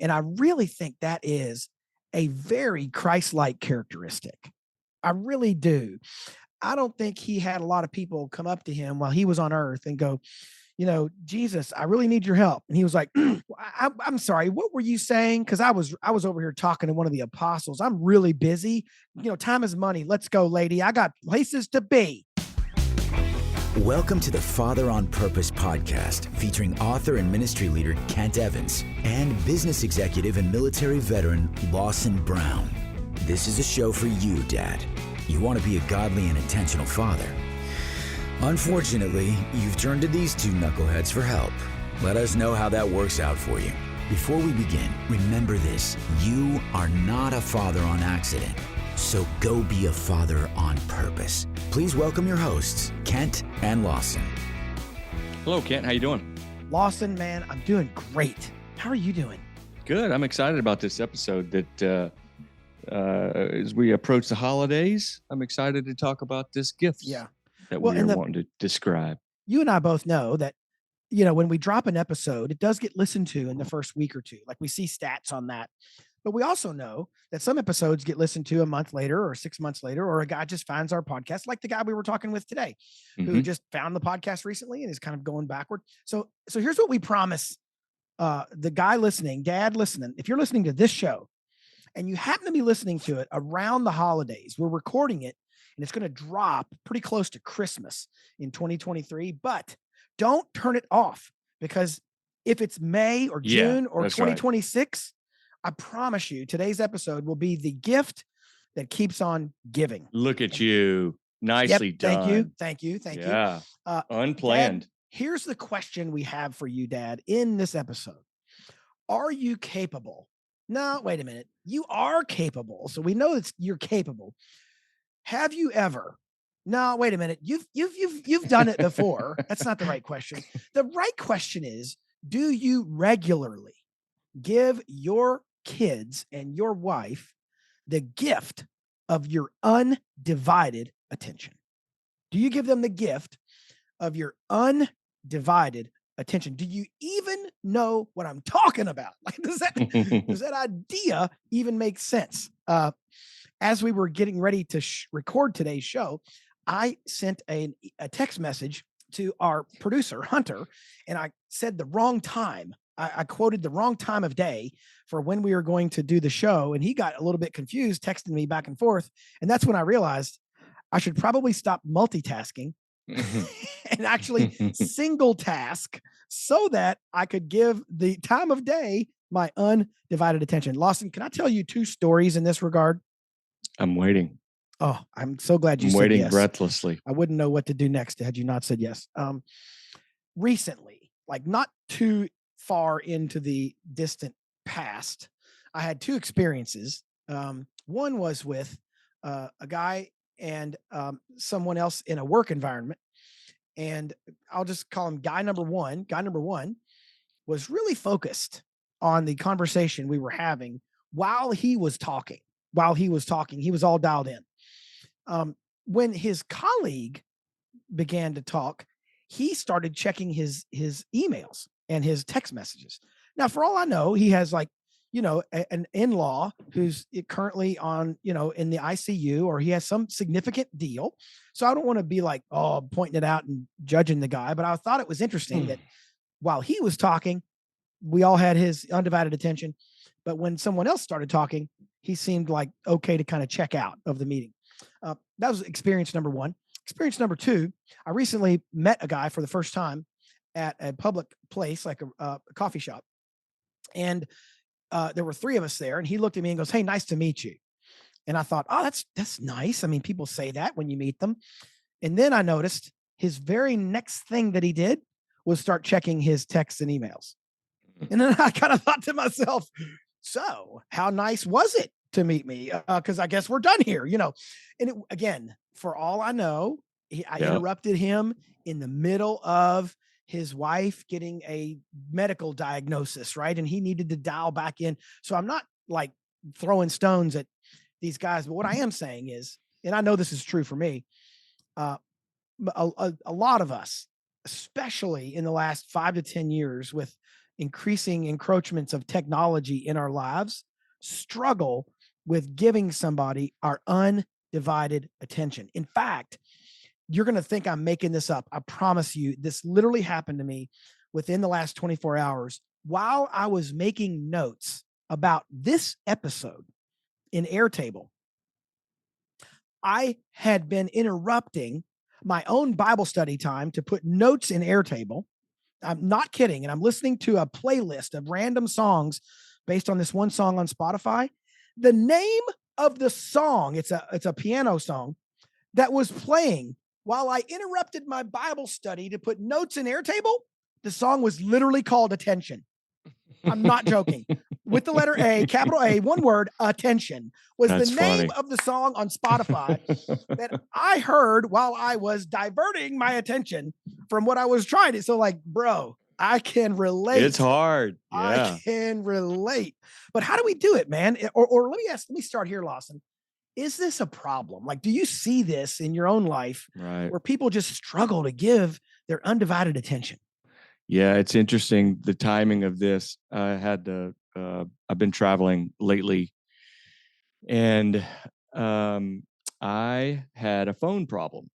And I really think that is a very Christ-like characteristic. I really do. I don't think he had a lot of people come up to him while he was on earth and go, Jesus, I really need your help. And he was like, I'm sorry, what were you saying? Because I was over here talking to one of the apostles. I'm really busy. Time is money. Let's go, lady. I got places to be. Welcome to the Father on Purpose podcast, featuring author and ministry leader Kent Evans and business executive and military veteran Lawson Brown. This is a show for you, Dad. You want to be a godly and intentional father. Unfortunately, you've turned to these two knuckleheads for help. Let us know how that works out for you. Before we begin, remember this: you are not a father on accident. So go be a father on purpose. Please welcome your hosts, Kent and Lawson. Hello, Kent. How you doing? Lawson, man, I'm doing great. How are you doing? Good. I'm excited about this episode that as we approach the holidays, I'm excited to talk about this gift that we are wanting to describe. You and I both know that, when we drop an episode, it does get listened to in the first week or two. Like, we see stats on that. But we also know that some episodes get listened to a month later or 6 months later, or a guy just finds our podcast, like the guy we were talking with today, who just found the podcast recently and is kind of going backward. So here's what we promise the guy listening, dad listening. If you're listening to this show and you happen to be listening to it around the holidays, we're recording it and it's going to drop pretty close to Christmas in 2023. But don't turn it off, because if it's May or June or 2026, I promise you, today's episode will be the gift that keeps on giving. Look at you. Nicely done. Thank you. Yeah. Unplanned. Dad, here's the question we have for you, Dad, in this episode. Are you capable? No, wait a minute. You are capable. So we know that you're capable. Have you ever? No, wait a minute. You've done it before. That's not the right question. The right question is, do you regularly give your kids and your wife the gift of your undivided attention? Do you give them the gift of your undivided attention? Do you even know what I'm talking about? Like, does that idea even make sense? As we were getting ready to record today's show, I sent a text message to our producer, Hunter, and I said the wrong time. I quoted the wrong time of day for when we were going to do the show, and he got a little bit confused, texting me back and forth. And that's when I realized I should probably stop multitasking and actually single task so that I could give the time of day my undivided attention. Lawson, can I tell you two stories in this regard? I'm waiting. Oh, I'm so glad you I'm said waiting yes. Breathlessly. I wouldn't know what to do next had you not said yes. Recently, like not too far into the distant past, I had two experiences. One was with a guy and someone else in a work environment. And I'll just call him guy number one. Guy number one was really focused on the conversation we were having while he was talking. He was all dialed in. When his colleague began to talk, he started checking his emails and his text messages. Now, for all I know, he has an in-law who's currently on, in the ICU, or he has some significant deal. So I don't want to be like, pointing it out and judging the guy, but I thought it was interesting that while he was talking, we all had his undivided attention. But when someone else started talking, he seemed like okay to kind of check out of the meeting. That was experience number one. Experience number two, I recently met a guy for the first time at a public place, like a coffee shop. And there were three of us there, and he looked at me and goes, "Hey, nice to meet you." And I thought, oh, that's nice. I mean, people say that when you meet them. And then I noticed his very next thing that he did was start checking his texts and emails. And then I kind of thought to myself, so how nice was it to meet me? Because I guess we're done here, And again, for all I know, I interrupted him in the middle of his wife getting a medical diagnosis, right? And he needed to dial back in. So I'm not like throwing stones at these guys, but what I am saying is, and I know this is true for me, a lot of us, especially in the last 5 to 10 years with increasing encroachments of technology in our lives struggle with giving somebody our undivided attention. In fact, you're going to think I'm making this up. I promise you, this literally happened to me within the last 24 hours while I was making notes about this episode in Airtable. I had been interrupting my own Bible study time to put notes in Airtable. I'm not kidding. And I'm listening to a playlist of random songs based on this one song on Spotify. The name of the song, it's a piano song that was playing while I interrupted my Bible study to put notes in Airtable. The song was literally called Attention. I'm not joking. With the letter A, capital A, one word, Attention, was That's the name funny. of the song on Spotify that I heard while I was diverting my attention from what I was trying to. So, like, bro, I can relate. It's hard. Yeah. I can relate. But how do we do it, man? Or let me start here, Lawson. Is this a problem? Like, do you see this in your own life where people just struggle to give their undivided attention? Yeah, it's interesting, the timing of this. I've been traveling lately, and I had a phone problem,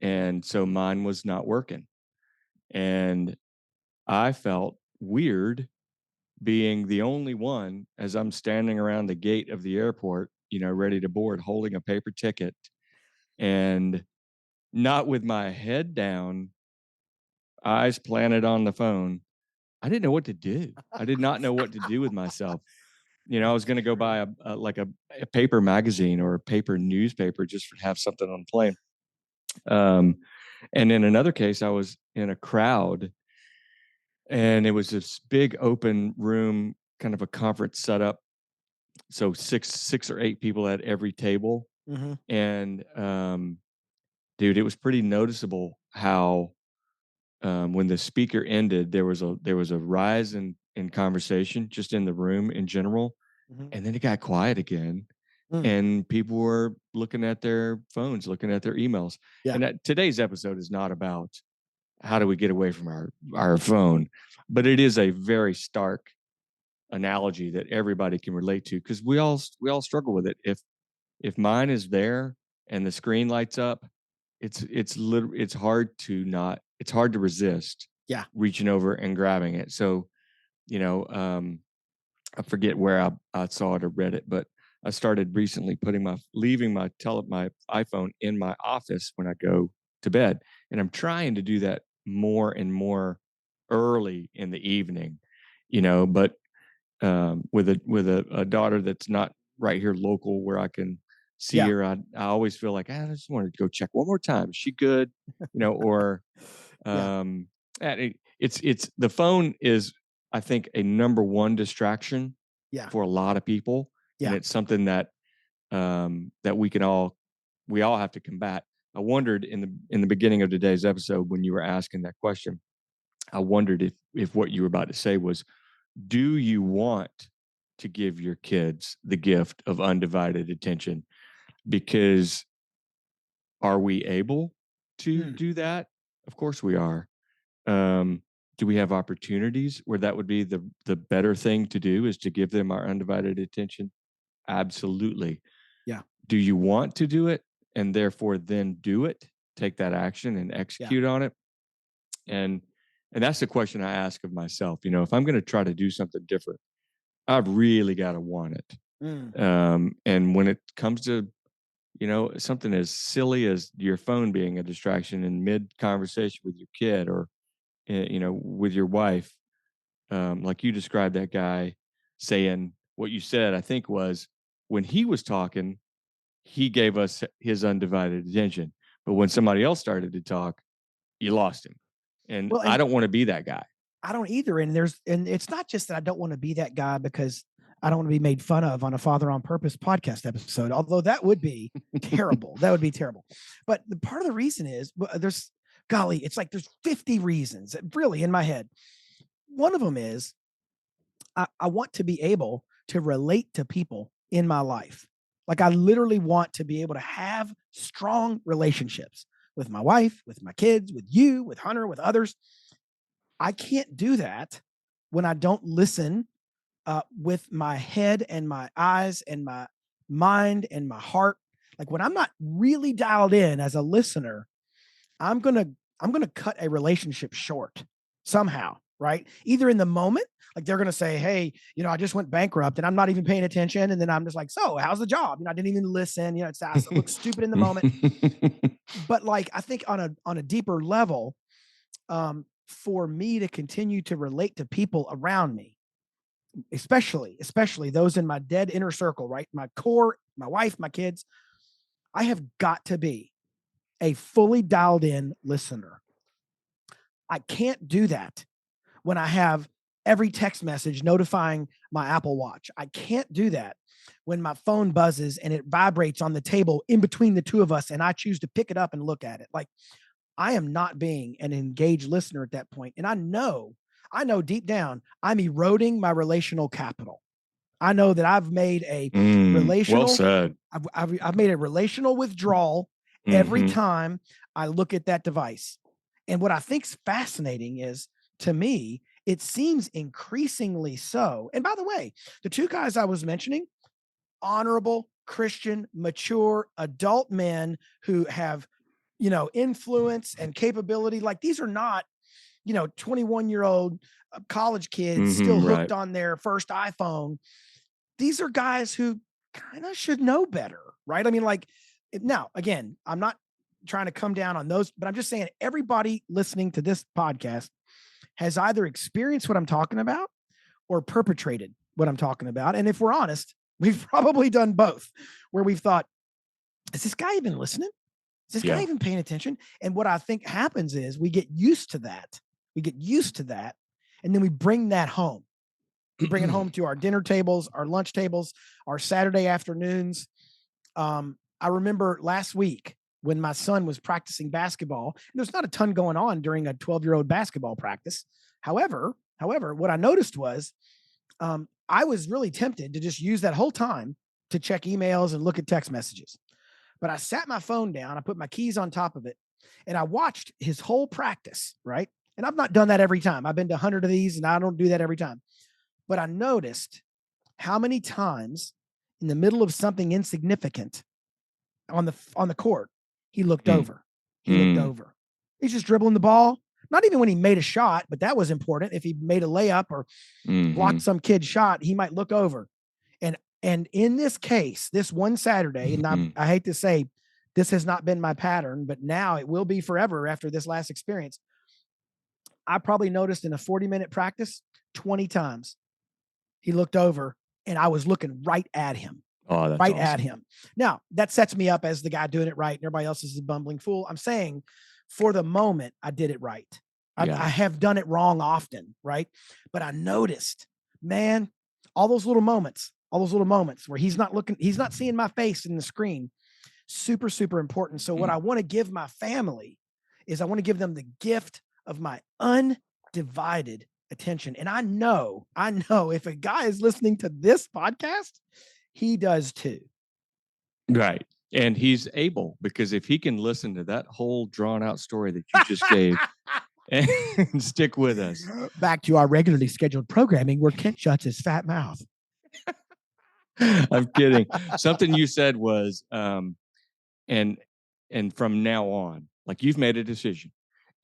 and so mine was not working. And I felt weird being the only one as I'm standing around the gate of the airport, ready to board, holding a paper ticket and not with my head down, eyes planted on the phone. I didn't know what to do. I did not know what to do with myself. I was going to go buy a paper magazine or a paper newspaper just to have something on the plane. And in another case, I was in a crowd, and it was this big open room, kind of a conference setup. So six or eight people at every table. Mm-hmm. And dude, it was pretty noticeable how when the speaker ended, there was a rise in conversation just in the room in general. Mm-hmm. And then it got quiet again. And people were looking at their phones, looking at their emails. Yeah. And today's episode is not about how do we get away from our phone, but it is a very stark analogy that everybody can relate to, because we all struggle with it. If mine is there and the screen lights up, it's hard to resist. Yeah, reaching over and grabbing it. So, I forget where I saw it or read it, but I started recently leaving my iPhone in my office when I go to bed, and I'm trying to do that more and more early in the evening. But with a daughter that's not right here local where I can see her, I always feel like I just wanted to go check one more time. Is she good? Or it's the phone is, I think, a number one distraction for a lot of people. And it's something that that we all have to combat. I wondered in the beginning of today's episode, when you were asking that question, I wondered if what you were about to say was, do you want to give your kids the gift of undivided attention? Because are we able to do that? Of course we are. Do we have opportunities where that would be the better thing to do, is to give them our undivided attention? Absolutely. Yeah. Do you want to do it and therefore then do it, take that action and execute on it? And that's the question I ask of myself. If I'm going to try to do something different, I've really got to want it. And when it comes to, something as silly as your phone being a distraction in mid conversation with your kid, or, with your wife, like you described that guy saying what you said, I think was, when he was talking, he gave us his undivided attention. But when somebody else started to talk, you lost him. And I don't want to be that guy. I don't either. And it's not just that I don't want to be that guy because I don't want to be made fun of on a Father on Purpose podcast episode, although that would be terrible. That would be terrible. But the part of the reason is there's 50 reasons really in my head. One of them is I want to be able to relate to people in my life. Like, I literally want to be able to have strong relationships with my wife, with my kids, with you, with Hunter, with others. I can't do that when I don't listen with my head and my eyes and my mind and my heart. Like when I'm not really dialed in as a listener, I'm gonna I'm gonna cut a relationship short somehow, right? Either in the moment, like they're gonna say, "Hey, I just went bankrupt," and I'm not even paying attention, and then I'm just like, "So, how's the job?" I didn't even listen. It looks stupid in the moment, but like I think on a deeper level, for me to continue to relate to people around me, especially those in my dead inner circle, right? My core, my wife, my kids, I have got to be a fully dialed in listener. I can't do that when I have every text message notifying my Apple Watch. I can't do that when my phone buzzes and it vibrates on the table in between the two of us and I choose to pick it up and look at it. Like I am not being an engaged listener at that point. And I know deep down, I'm eroding my relational capital. I know that I've made a Well relational, said. I've made a relational withdrawal every Mm-hmm. time I look at that device. And what I think's fascinating is, to me, it seems increasingly so. And by the way, the two guys I was mentioning, honorable, Christian, mature, adult men who have, influence and capability. Like these are not, 21-year-old college kids still Mm-hmm, right. hooked on their first iPhone. These are guys who kind of should know better, right? I mean, like, now, again, I'm not trying to come down on those, but I'm just saying everybody listening to this podcast has either experienced what I'm talking about or perpetrated what I'm talking about. And if we're honest, we've probably done both, where we've thought, is this guy even listening? Is this guy Yeah. even paying attention? And what I think happens is we get used to that. We get used to that. And then we bring that home. We bring it home to our dinner tables, our lunch tables, our Saturday afternoons. I remember last week when my son was practicing basketball. There's not a ton going on during a 12-year-old basketball practice. However, what I noticed was I was really tempted to just use that whole time to check emails and look at text messages. But I sat my phone down, I put my keys on top of it, and I watched his whole practice, right? And I've not done that every time. I've been to 100 of these and I don't do that every time. But I noticed how many times in the middle of something insignificant on the court, he looked over. He looked over. He's just dribbling the ball. Not even when he made a shot, but that was important. If he made a layup or blocked some kid's shot, he might look over. And in this case, this one Saturday, and I hate to say this has not been my pattern, but now it will be forever after this last experience. I probably noticed in a 40-minute practice 20 times he looked over and I was looking right at him. Oh, that's right awesome. at him. Now, that sets me up as the guy doing it right and everybody else is a bumbling fool. I'm saying for the moment, I did it right. Yeah. I have done it wrong often, right? But I noticed, man, all those little moments where he's not seeing my face in the screen, super, super important. So what I want to give my family is I want to give them the gift of my undivided attention. And I know if a guy is listening to this podcast, he does too. Right. And he's able, because if he can listen to that whole drawn out story that you just gave and stick with us. Back to our regularly scheduled programming where Kent shuts his fat mouth. I'm kidding. Something you said was, and from now on, like you've made a decision.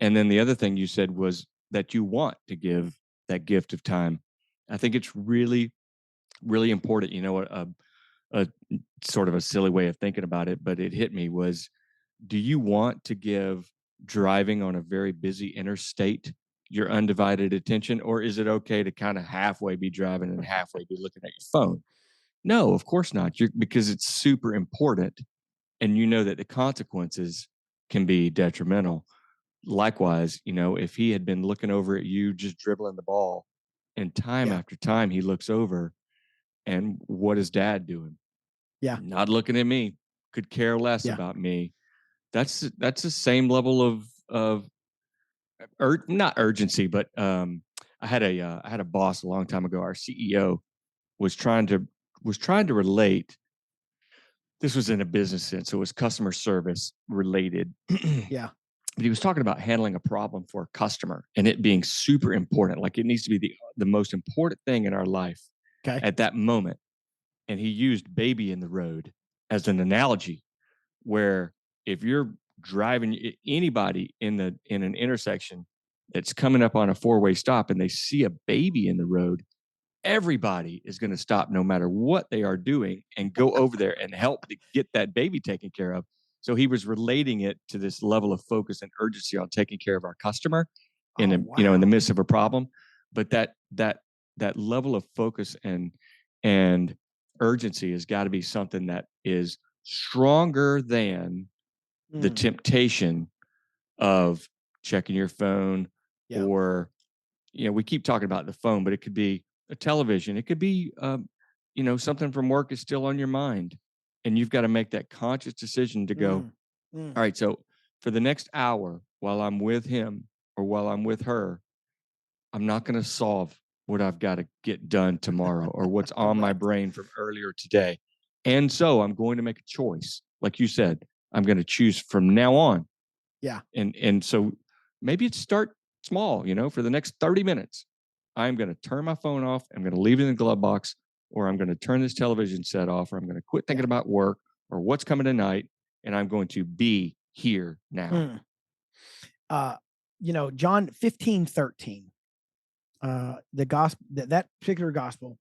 And then the other thing you said was that you want to give that gift of time. I think it's really, really important. A sort of a silly way of thinking about it, but it hit me was, do you want to give driving on a very busy interstate your undivided attention, or is it okay to kind of halfway be driving and halfway be looking at your phone? No, of course not. Because it's super important, and you know that the consequences can be detrimental. Likewise, if he had been looking over at you just dribbling the ball, and time after time he looks over, and what is dad doing? Yeah. Not looking at me, could care less about me. That's the same level of not urgency, but I had a boss a long time ago. Our CEO was trying to relate. This was in a business sense, so it was customer service related. Yeah. but he was talking about handling a problem for a customer and it being super important. Like it needs to be the most important thing in our life Okay. at that moment. And he used baby in the road as an analogy where if you're driving anybody in an intersection that's coming up on a four-way stop and they see a baby in the road, everybody is going to stop no matter what they are doing and go over there and help to get that baby taken care of. So he was relating it to this level of focus and urgency on taking care of our customer in Oh, in the wow. midst of a problem. But that level of focus and urgency has got to be something that is stronger than the Mm, temptation of checking your phone, yeah. or we keep talking about the phone, but it could be a television, it could be something from work is still on your mind, and you've got to make that conscious decision to go, Mm, mm, all right, so for the next hour while I'm with him or while I'm with her, I'm not going to solve what I've got to get done tomorrow or what's on my right. brain from earlier today. And so I'm going to make a choice. Like you said, I'm going to choose from now on. Yeah. And so maybe it's start small, for the next 30 minutes. I'm going to turn my phone off. I'm going to leave it in the glove box, or I'm going to turn this television set off, or I'm going to quit thinking Yeah. about work or what's coming tonight. And I'm going to be here now. Mm. John 15:13, the gospel, that particular gospel,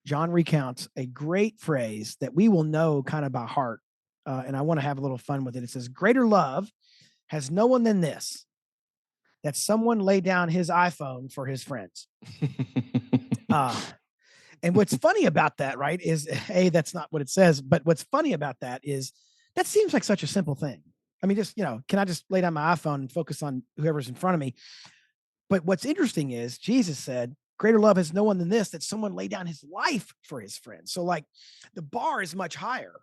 John recounts a great phrase that we will know kind of by heart. And I want to have a little fun with it. It says, greater love has no one than this, that someone lay down his iPhone for his friends. Uh, and what's funny about that, right, is that's not what it says. But what's funny about that is that seems like such a simple thing. I mean, just, can I just lay down my iPhone and focus on whoever's in front of me? But what's interesting is Jesus said, greater love has no one than this, that someone lay down his life for his friends. So, like, the bar is much higher,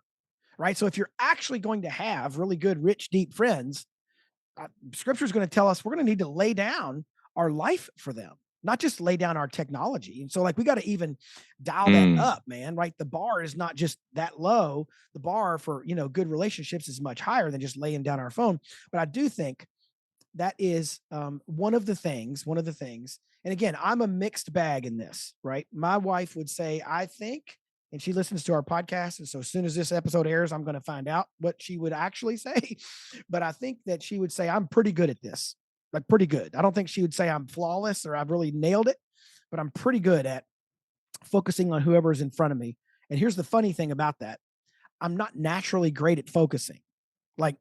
right? So if you're actually going to have really good, rich, deep friends, scripture is going to tell us we're going to need to lay down our life for them, not just lay down our technology. And so, like, we got to even dial that up, man, right? The bar is not just that low. The bar for, good relationships is much higher than just laying down our phone. But I do think that is one of the things. And again, I'm a mixed bag in this, right? My wife would say, I think, and she listens to our podcast. And so as soon as this episode airs, I'm going to find out what she would actually say. But I think that she would say, I'm pretty good at this, like pretty good. I don't think she would say I'm flawless or I've really nailed it, but I'm pretty good at focusing on whoever's in front of me. And here's the funny thing about that. I'm not naturally great at focusing. Like,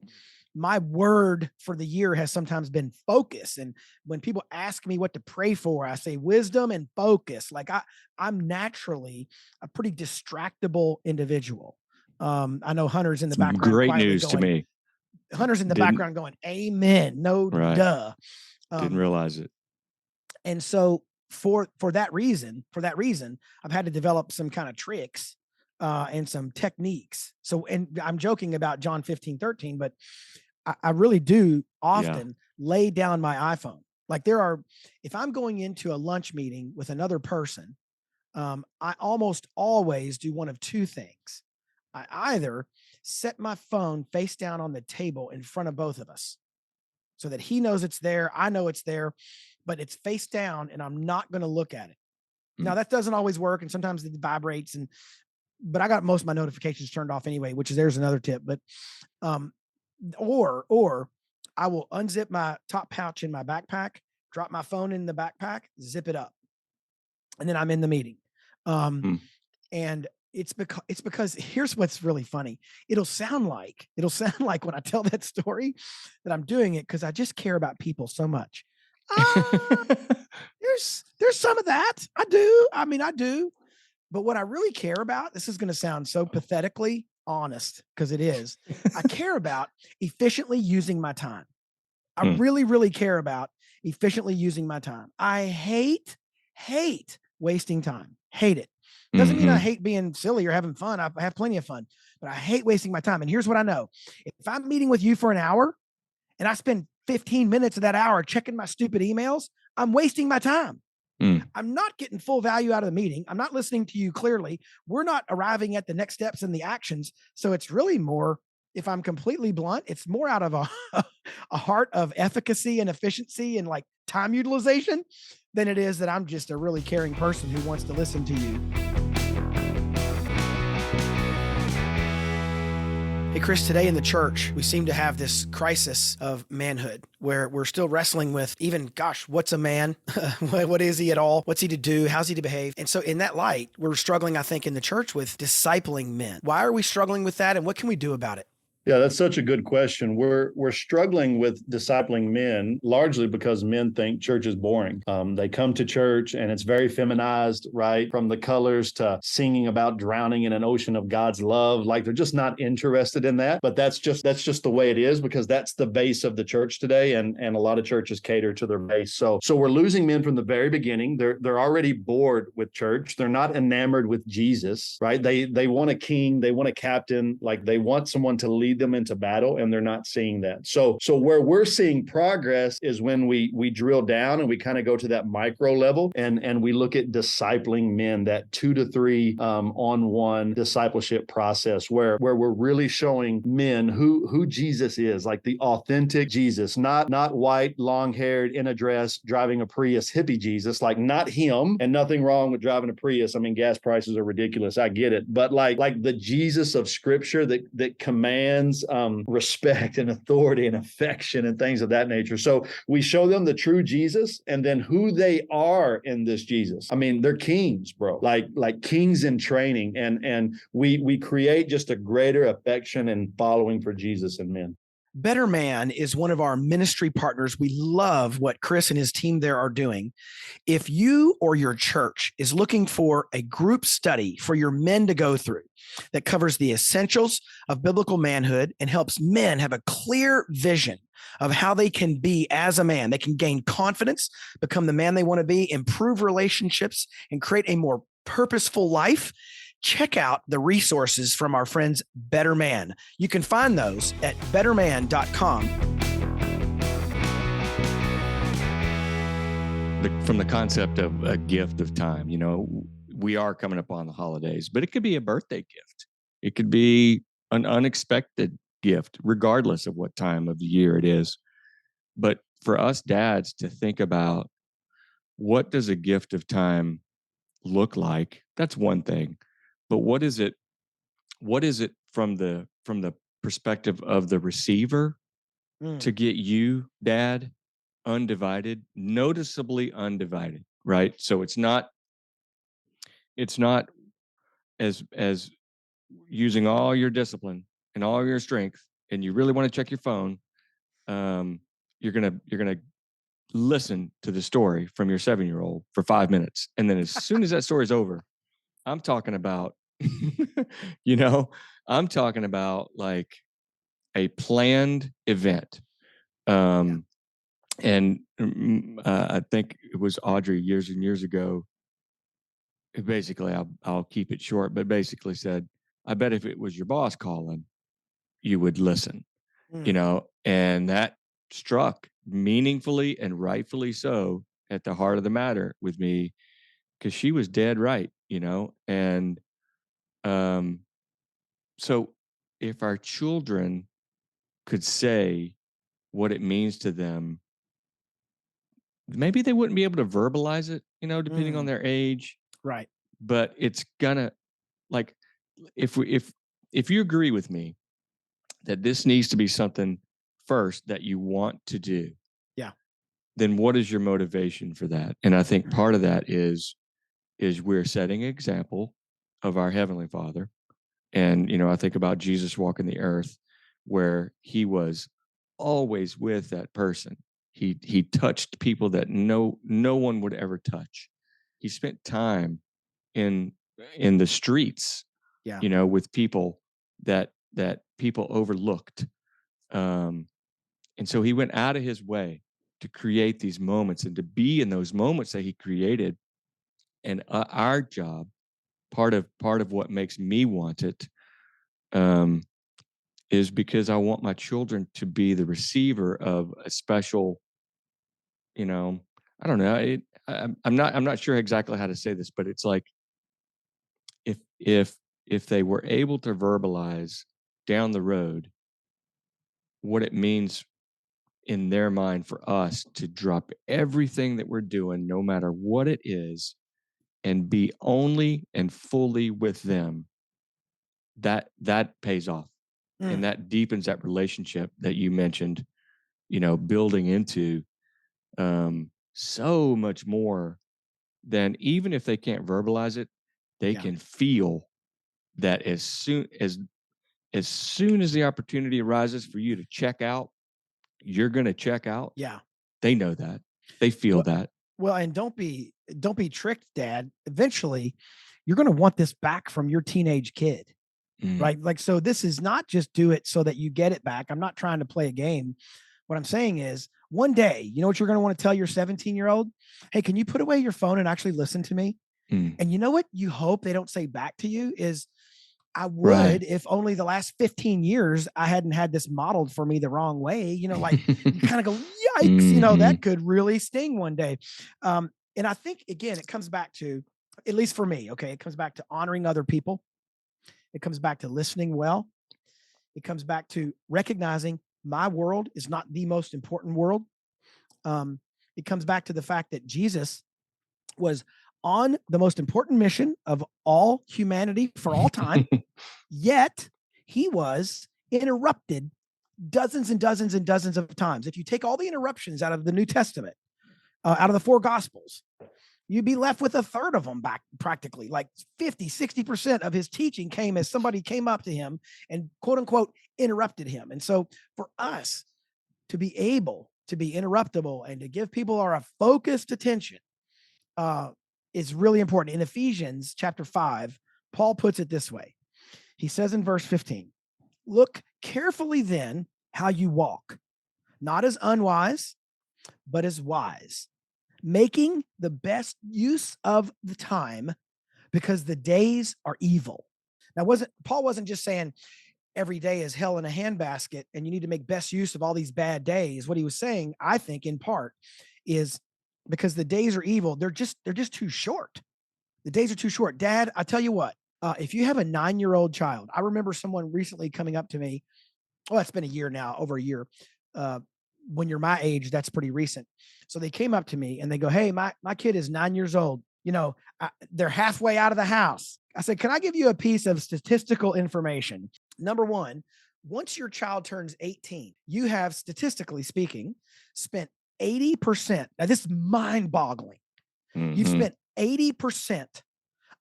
my word for the year has sometimes been focus. And when people ask me what to pray for, I say wisdom and focus. Like, I'm naturally a pretty distractible individual. I know Hunter's in the background Great quietly news to going, me. Hunter's in the Didn't background going, amen. No, right. duh. Didn't realize it. And so for that reason, I've had to develop some kind of tricks and some techniques. So, and I'm joking about John 15:13, but I really do often lay down my iPhone. Like, if I'm going into a lunch meeting with another person, I almost always do one of two things. I either set my phone face down on the table in front of both of us so that he knows it's there, I know it's there, but it's face down and I'm not going to look at it. Now, that doesn't always work, and sometimes it vibrates, but I got most of my notifications turned off anyway, which is, there's another tip. But or I will unzip my top pouch in my backpack, drop my phone in the backpack, zip it up, and then I'm in the meeting. And it's because here's what's really funny. It'll sound like when I tell that story that I'm doing it because I just care about people so much. There's some of that. I do. I mean, I do. But what I really care about, this is going to sound so pathetically honest, because it is, I care about efficiently using my time. I really, really care about efficiently using my time. I hate wasting time. Hate it. Doesn't mean I hate being silly or having fun. I have plenty of fun, but I hate wasting my time. And here's what I know. If I'm meeting with you for an hour and I spend 15 minutes of that hour checking my stupid emails, I'm wasting my time. I'm not getting full value out of the meeting. I'm not listening to you clearly. We're not arriving at the next steps and the actions. So it's really more if I'm completely blunt, it's more out of a a heart of efficacy and efficiency and like time utilization than it is that I'm just a really caring person who wants to listen to you. Hey, Chris, today in the church, we seem to have this crisis of manhood where we're still wrestling with even, gosh, what's a man? What is he at all? What's he to do? How's he to behave? And so in that light, we're struggling, I think, in the church with discipling men. Why are we struggling with that? And what can we do about it? Yeah, that's such a good question. We're struggling with discipling men largely because men think church is boring. They come to church and it's very feminized, right? From the colors to singing about drowning in an ocean of God's love. Like they're just not interested in that. But that's just the way it is because that's the base of the church today, and a lot of churches cater to their base. So we're losing men from the very beginning. They're already bored with church. They're not enamored with Jesus, right? They want a king, they want a captain, like they want someone to lead them into battle, and they're not seeing that. So where we're seeing progress is when we drill down and we kind of go to that micro level and we look at discipling men, that 2 to 3 on one discipleship process where we're really showing men who Jesus is, like the authentic Jesus, not white, long-haired, in a dress, driving a Prius hippie Jesus, like not him, and nothing wrong with driving a Prius. I mean, gas prices are ridiculous. I get it. But like the Jesus of Scripture that commands respect and authority and affection and things of that nature. So we show them the true Jesus and then who they are in this Jesus. I mean, they're kings, bro, like kings in training. And we create just a greater affection and following for Jesus in men. Better Man is one of our ministry partners. We love what Chris and his team there are doing. If you or your church is looking for a group study for your men to go through that covers the essentials of biblical manhood and helps men have a clear vision of how they can be as a man, they can gain confidence, become the man they want to be, improve relationships, and create a more purposeful life, check out the resources from our friends Better Man. You can find those at betterman.com. From the concept of a gift of time, we are coming up on the holidays, but it could be a birthday gift. It could be an unexpected gift, regardless of what time of the year it is. But for us dads to think about what does a gift of time look like, that's one thing. But what is it from the perspective of the receiver to get you, dad, undivided, noticeably undivided, right? So it's not as using all your discipline and all your strength, and you really want to check your phone. You're gonna listen to the story from your 7-year-old for 5 minutes, and then as soon as that story's over, I'm talking about, I'm talking about like a planned event. And I think it was Audrey years and years ago. Basically, I'll keep it short, but basically said, I bet if it was your boss calling, you would listen, and that struck meaningfully and rightfully so at the heart of the matter with me, because she was dead right, and so if our children could say what it means to them, maybe they wouldn't be able to verbalize it, depending on their age. Right. But it's gonna, like, if you agree with me that this needs to be something first that you want to do, yeah, then what is your motivation for that? And I think part of that is we're setting an example of our Heavenly Father. And, I think about Jesus walking the earth where he was always with that person. He touched people that no one would ever touch. He spent time in the streets, with people that people overlooked. And so he went out of his way to create these moments and to be in those moments that he created. And our job, part of what makes me want it, is because I want my children to be the receiver of a special, I don't know. I'm not sure exactly how to say this, but it's like if they were able to verbalize down the road what it means in their mind for us to drop everything that we're doing, no matter what it is, and be only and fully with them, that pays off. Mm, And that deepens that relationship that you mentioned, you know, building into so much more than, even if they can't verbalize it, they yeah. can feel that as soon as the opportunity arises for you to check out, you're going to check out. Yeah. They know that. They feel Well, that. well, and don't be tricked, Dad. Eventually, you're going to want this back from your teenage kid, Mm, right? Like, so this is not just do it so that you get it back. I'm not trying to play a game. What I'm saying is, one day, you know what you're going to want to tell your 17-year-old? Hey, can you put away your phone and actually listen to me? mm, And you know what you hope they don't say back to you is, I right. would if only the last 15 years I hadn't had this modeled for me the wrong way. You know, like you kind of go, yikes, you know, Hmm. that could really sting one day. And I think, again, it comes back to, at least for me, okay, it comes back to honoring other people. It comes back to listening well. It comes back to recognizing my world is not the most important world. It comes back to the fact that Jesus was on the most important mission of all humanity for all time. Yet he was interrupted dozens and dozens and dozens of times. If you take all the interruptions out of the New Testament, out of the four gospels, you'd be left with a third of them back, practically like 50, 60% of his teaching came as somebody came up to him and quote unquote interrupted him. And so for us to be able to be interruptible and to give people our focused attention uh, is really important. In Ephesians chapter 5, Paul puts it this way. He says in verse 15, look carefully then how you walk, not as unwise, but as wise, making the best use of the time because the days are evil. Now, Paul wasn't just saying every day is hell in a handbasket and you need to make best use of all these bad days. What he was saying, I think, in part, is because the days are evil, they're just too short. The days are too short. Dad, I tell you what, if you have a 9-year-old child, I remember someone recently coming up to me. Well, it's been a year now, over a year. Uh, when you're my age, that's pretty recent. So they came up to me and they go, "Hey, my kid is 9 years old. You know, they're halfway out of the house." I said, "Can I give you a piece of statistical information? Number one, once your child turns 18, you have, statistically speaking, spent 80%. Now, this is mind boggling. You've Hmm. spent 80%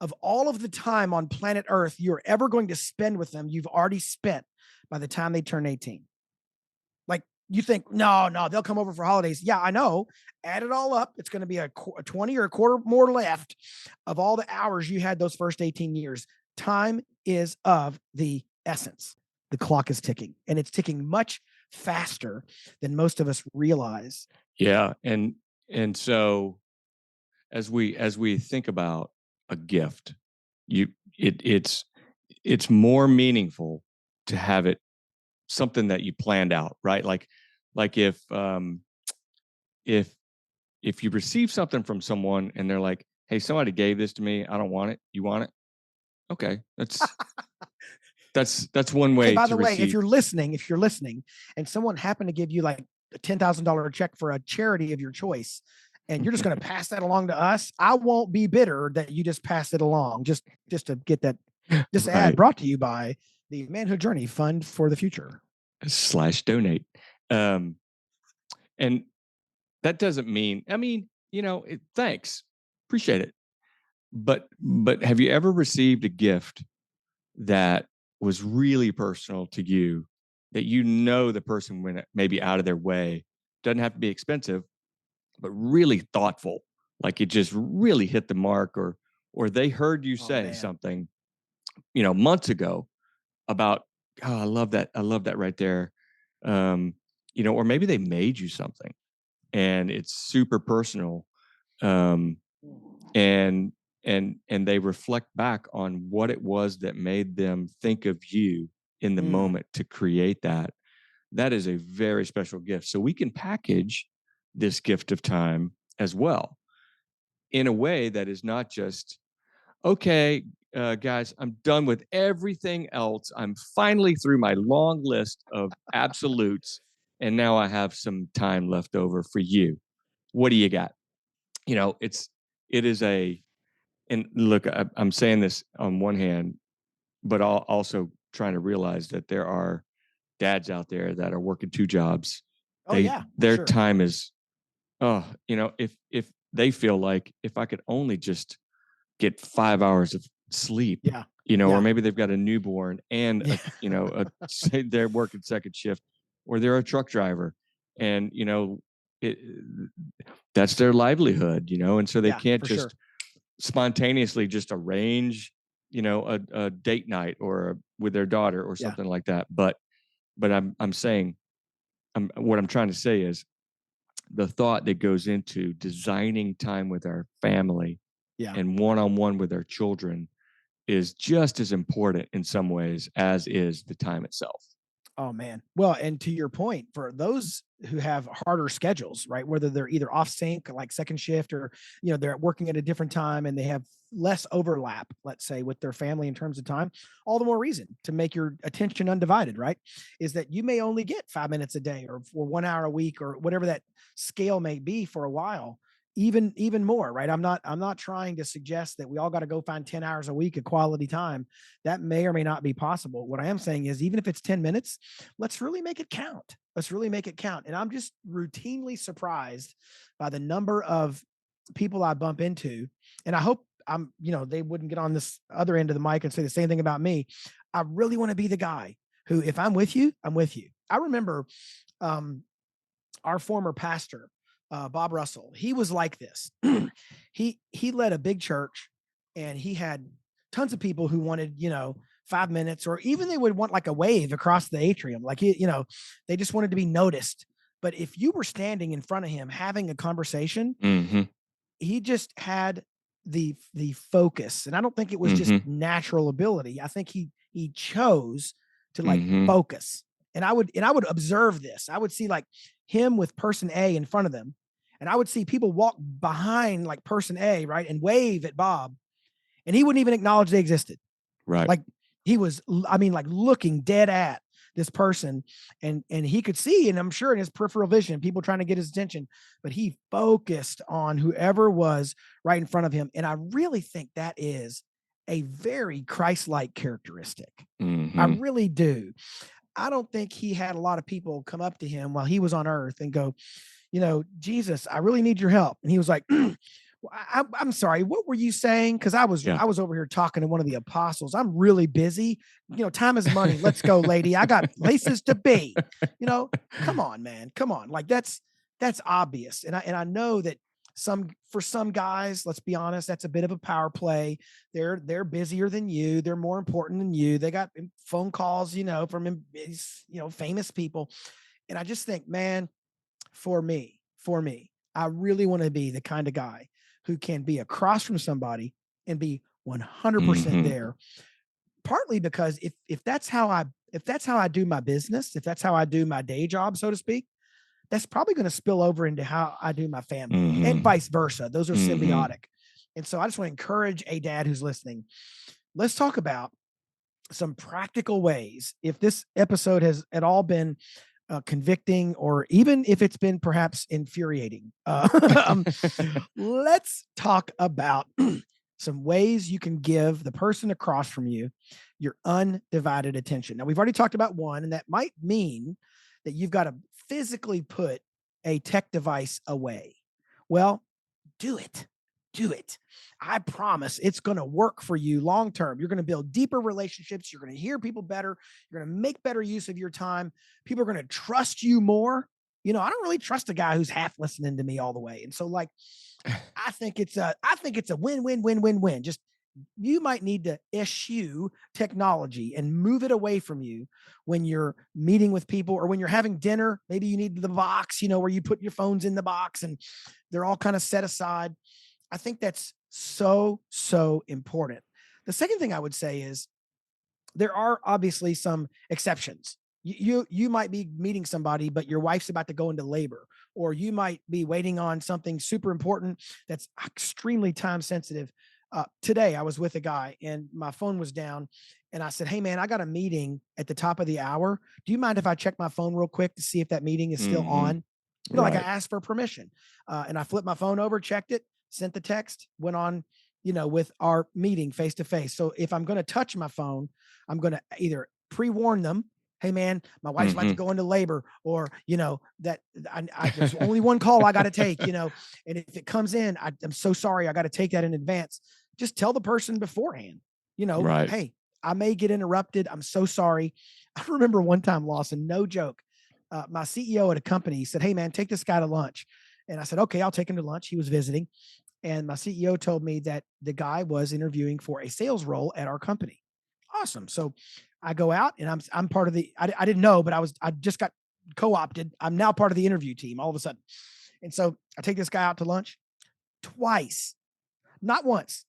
of all of the time on planet Earth you're ever going to spend with them, you've already spent by the time they turn 18. Like, you think, no, they'll come over for holidays. Yeah, I know. Add it all up. It's going to be a 20 or a quarter more left of all the hours you had those first 18 years. Time is of the essence. The clock is ticking, and it's ticking much faster than most of us realize. Yeah. And so as we think about a gift, you it it's more meaningful to have it something that you planned out, right? Like if if you receive something from someone and they're like, "Hey, somebody gave this to me. I don't want it. You want it?" Okay, that's one Hey, way by to the way, receive. if you're listening and someone happened to give you like a $10,000 check for a charity of your choice, and you're just going to pass that along to us, I won't be bitter that you just passed it along. Just to get that, this ad Right. brought to you by the Manhood Journey Fund for the Future. Slash donate. Um, and that doesn't mean, I mean, thanks, appreciate it. But have you ever received a gift that was really personal to you, that the person went maybe out of their way, doesn't have to be expensive, but really thoughtful, like it just really hit the mark, or they heard you Oh say man. something, months ago about, oh, I love that right there. um or maybe they made you something and it's super personal, um and and they reflect back on what it was that made them think of you in the Mm, moment to create that. That is a very special gift, so we can package this gift of time as well in a way that is not just, okay, guys, I'm done with everything else. I'm finally through my long list of absolutes, and now I have some time left over for you. What do you got? It is and look, I'm saying this on one hand, but also trying to realize that there are dads out there that are working two jobs. Oh yeah, for Their sure. time is, if they feel like if I could only just get 5 hours of sleep, Yeah. or Yeah. maybe they've got a newborn and Yeah. say they're working second shift, or they're a truck driver, and it, that's their livelihood, and so they Yeah, can't for sure. just spontaneously just arrange, a date night or with their daughter or Yeah. something like that. But I'm saying, what I'm trying to say is the thought that goes into designing time with our family Yeah. and one-on-one with our children is just as important in some ways as is the time itself. Oh man. Well, and to your point, for those who have harder schedules, right? Whether they're either off sync, like second shift, or they're working at a different time and they have less overlap, let's say, with their family in terms of time, all the more reason to make your attention undivided, right? Is that you may only get 5 minutes a day or 1 hour a week or whatever that scale may be for a while. Even more, right? I'm not trying to suggest that we all got to go find 10 hours a week of quality time. That may or may not be possible. What I am saying is, even if it's 10 minutes, let's really make it count. Let's really make it count. And I'm just routinely surprised by the number of people I bump into. And I hope they wouldn't get on this other end of the mic and say the same thing about me. I really want to be the guy who, if I'm with you, I'm with you. I remember our former pastor, Bob Russell, he was like this. he led a big church, and he had tons of people who wanted 5 minutes, or even they would want like a wave across the atrium, like they just wanted to be noticed. But if you were standing in front of him having a conversation, Mm-hmm. he just had the focus, and I don't think it was just Mm-hmm. natural ability. I think he chose to like Mm-hmm. focus. And I would observe this. I would see like him with person A in front of them, and I would see people walk behind like person A, right, and wave at Bob, and he wouldn't even acknowledge they existed. Right. Like he was, I mean, like looking dead at this person, and he could see, and I'm sure in his peripheral vision, people trying to get his attention, but he focused on whoever was right in front of him. And I really think that is a very Christ-like characteristic. Mm-hmm. I really do. I don't think he had a lot of people come up to him while he was on earth and go, Jesus, I really need your help. And he was like, I'm sorry, what were you saying? Because I was over here talking to one of the apostles. I'm really busy. Time is money. Let's go, lady. I got places to be. Come on, man. Come on. Like that's obvious. And I know that for some guys, let's be honest, that's a bit of a power play. They're busier than you. They're more important than you. They got phone calls, from famous people. And I just think, man, for me, I really want to be the kind of guy who can be across from somebody and be 100% there. Partly because if that's how I do my business, if that's how I do my day job, so to speak, that's probably going to spill over into how I do my family, and vice versa. Those are symbiotic. And so I just want to encourage a dad who's listening. Let's talk about some practical ways. If this episode has at all been convicting, or even if it's been perhaps infuriating, let's talk about some ways you can give the person across from you your undivided attention. Now, we've already talked about one, and that might mean that you've got to physically put a tech device away. Well, do it. Do it. I promise it's going to work for you long term. You're going to build deeper relationships. You're going to hear people better. You're going to make better use of your time. People are going to trust you more. I don't really trust a guy who's half listening to me all the way. And so, like, I think it's a win. Just, you might need to eschew technology and move it away from you when you're meeting with people, or when you're having dinner. Maybe you need the box, where you put your phones in the box and they're all kind of set aside. I think that's so important. The second thing I would say is there are obviously some exceptions. You might be meeting somebody, but your wife's about to go into labor, or you might be waiting on something super important that's extremely time sensitive. Today I was with a guy and my phone was down, and I said, "Hey man, I got a meeting at the top of the hour. Do you mind if I check my phone real quick to see if that meeting is still Hmm. on?" Like I Right. asked for permission, and I flipped my phone over, checked it, sent the text, went on, with our meeting face to face. So if I'm going to touch my phone, I'm going to either pre-warn them, "Hey man, my wife's about to Hmm. go into labor," or that there's only one call I got to take, and if it comes in, I'm so sorry, I got to take that in advance. Just tell the person beforehand, Right. "Hey, I may get interrupted. I'm so sorry." I remember one time, Lawson, no joke. My CEO at a company said, "Hey man, take this guy to lunch." And I said, "Okay, I'll take him to lunch." He was visiting. And my CEO told me that the guy was interviewing for a sales role at our company. Awesome. So I go out and I'm part of I didn't know, but I just got co-opted. I'm now part of the interview team all of a sudden. And so I take this guy out to lunch twice, not once,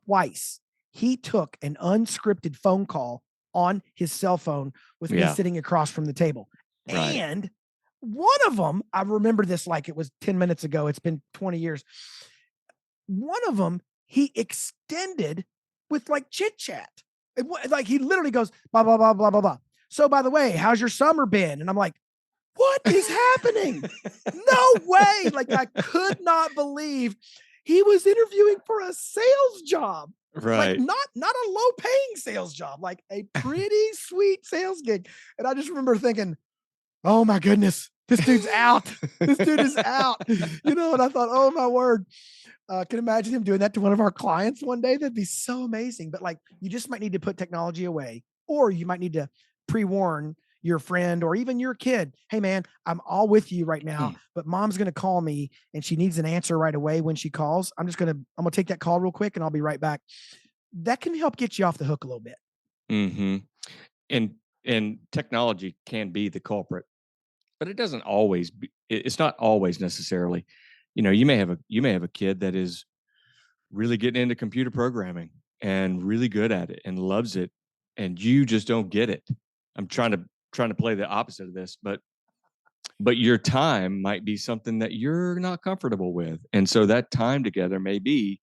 twice. He took an unscripted phone call on his cell phone with me Yeah. sitting across from the table. Right. And one of them, I remember this like it was 10 minutes ago. It's been 20 years. One of them, he extended with like chit chat. Like he literally goes, blah, blah, blah, blah, blah, blah. "So, by the way, how's your summer been?" And I'm like, what is happening? No way. Like, I could not believe he was interviewing for a sales job. Like, Right. not a low paying sales job, like a pretty sweet sales gig. And I just remember thinking, "Oh my goodness, this dude's out. This dude is out." And I thought, "Oh my word." Can imagine him doing that to one of our clients one day. That'd be so amazing. But like, you just might need to put technology away, or you might need to pre-warn your friend or even your kid. "Hey man, I'm all with you right now, but mom's going to call me and she needs an answer right away when she calls. I'm going to take that call real quick and I'll be right back." That can help get you off the hook a little bit. Hmm. And technology can be the culprit, but it doesn't always be, it's not always necessarily. You may have a kid that is really getting into computer programming and really good at it and loves it, and you just don't get it. I'm trying to play the opposite of this, but your time might be something that you're not comfortable with. And so that time together may be,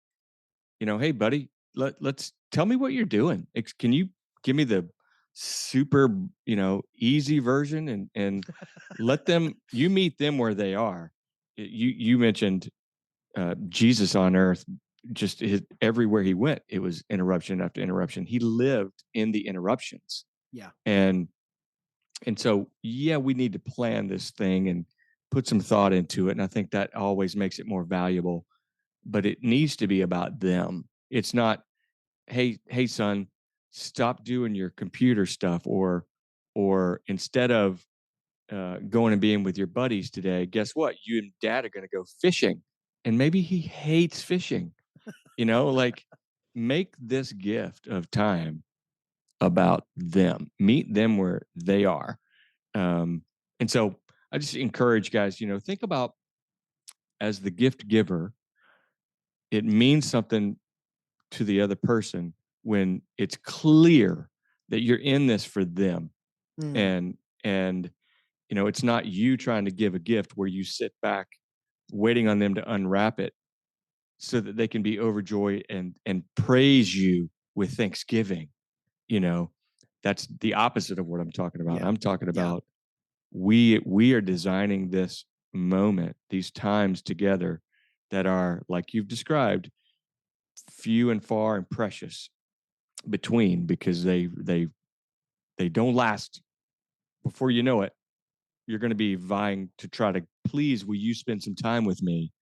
"Hey buddy, let's tell me what you're doing. Can you give me the super, easy version, and let them you meet them where they are." You mentioned Jesus on earth, just everywhere he went, it was interruption after interruption. He lived in the interruptions. Yeah. And so, yeah, we need to plan this thing and put some thought into it. And I think that always makes it more valuable. But it needs to be about them. It's not, hey, son, stop doing your computer stuff, or instead of going and being with your buddies today, guess what? You and dad are going to go fishing, and maybe he hates fishing. Like, make this gift of time about them. Meet them where they are. Um, and so I just encourage guys, think about, as the gift giver, it means something to the other person when it's clear that you're in this for them. Mm, And it's not you trying to give a gift where you sit back waiting on them to unwrap it so that they can be overjoyed and praise you with thanksgiving. you know that's the opposite of what I'm talking about. yeah. I'm talking Yeah. about, we are designing this moment, these times together, that are, like you've described, few and far and precious between, because they don't last. Before you know it, you're going to be vying to try to please, will you spend some time with me?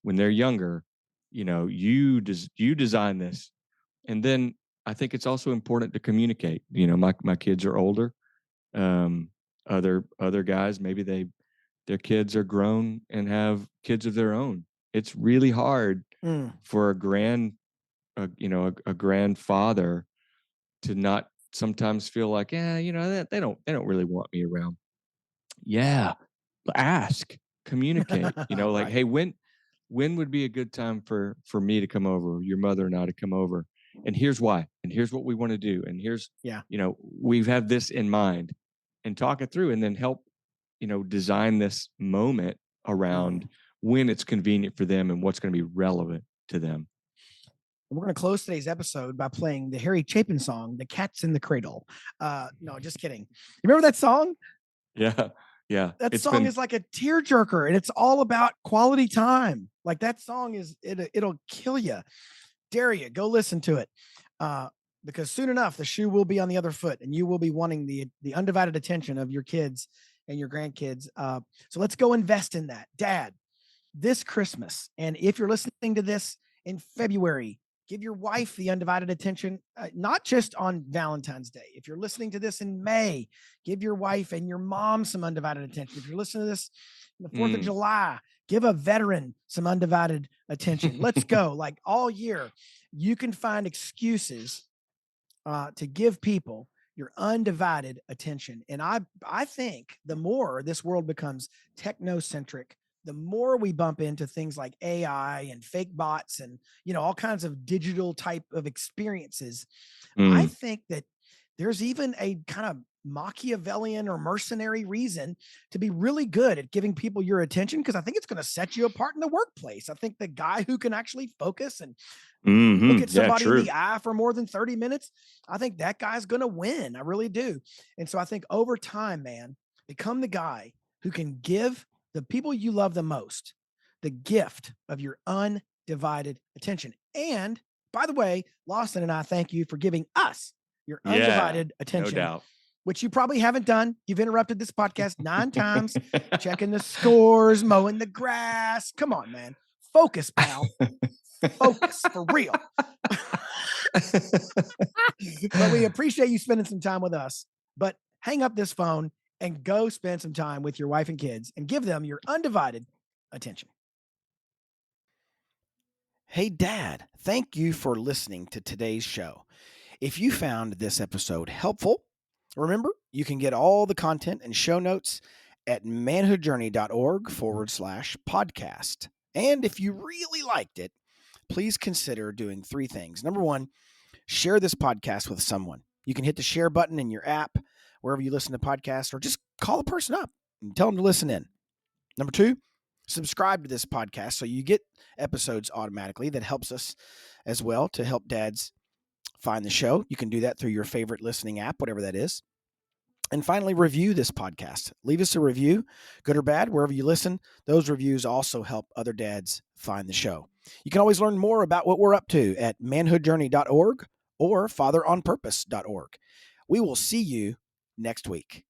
When they're younger, you design this. And then I think it's also important to communicate. My kids are older. um other guys, maybe their kids are grown and have kids of their own. It's really hard Mm, for a grandfather to not sometimes feel like, yeah, they don't really want me around. Yeah, ask, communicate. Like, right. hey, when would be a good time for me to come over, your mother and I to come over, and here's why, and here's what we want to do, and here's, Yeah. we have this in mind, and talk it through, and then help, design this moment Mm. around when it's convenient for them and what's going to be relevant to them. We're going to close today's episode by playing the Harry Chapin song, "The Cat's in the Cradle." No, just kidding. You remember that song? Yeah. Yeah. That song is like a tearjerker, and it's all about quality time. Like that song it'll kill you. Dare you go listen to it, because soon enough the shoe will be on the other foot, and you will be wanting the undivided attention of your kids and your grandkids. So let's go invest in that, Dad, this Christmas. And if you're listening to this in February, give your wife the undivided attention, not just on Valentine's Day. If you're listening to this in May, give your wife and your mom some undivided attention. If you're listening to this on the 4th of July, give a veteran some undivided attention. Let's go. Like all year, you can find excuses to give people your undivided attention. And I think the more this world becomes technocentric, the more we bump into things like AI and fake bots and, all kinds of digital type of experiences. I think that there's even a kind of Machiavellian or mercenary reason to be really good at giving people your attention, because I think it's going to set you apart in the workplace. I think the guy who can actually focus and look at somebody in the eye for more than 30 minutes, I think that guy's going to win. I really do. And so I think over time, man, become the guy who can give the people you love the most the gift of your undivided attention. And by the way, Lawson and I thank you for giving us your undivided attention, no doubt. Which you probably haven't done. You've interrupted this podcast 9 times, checking the scores, mowing the grass. Come on, man. Focus, pal. Focus for real. But we appreciate you spending some time with us. But hang up this phone and go spend some time with your wife and kids and give them your undivided attention. Hey, Dad, thank you for listening to today's show. If you found this episode helpful, remember, you can get all the content and show notes at manhoodjourney.org/podcast. And if you really liked it, please consider doing 3 things. Number 1, share this podcast with someone. You can hit the share button in your app, wherever you listen to podcasts, or just call the person up and tell them to listen in. Number 2, subscribe to this podcast so you get episodes automatically. That helps us as well to help dads find the show. You can do that through your favorite listening app, whatever that is. And finally, review this podcast. Leave us a review, good or bad, wherever you listen. Those reviews also help other dads find the show. You can always learn more about what we're up to at manhoodjourney.org or fatheronpurpose.org. We will see you next week.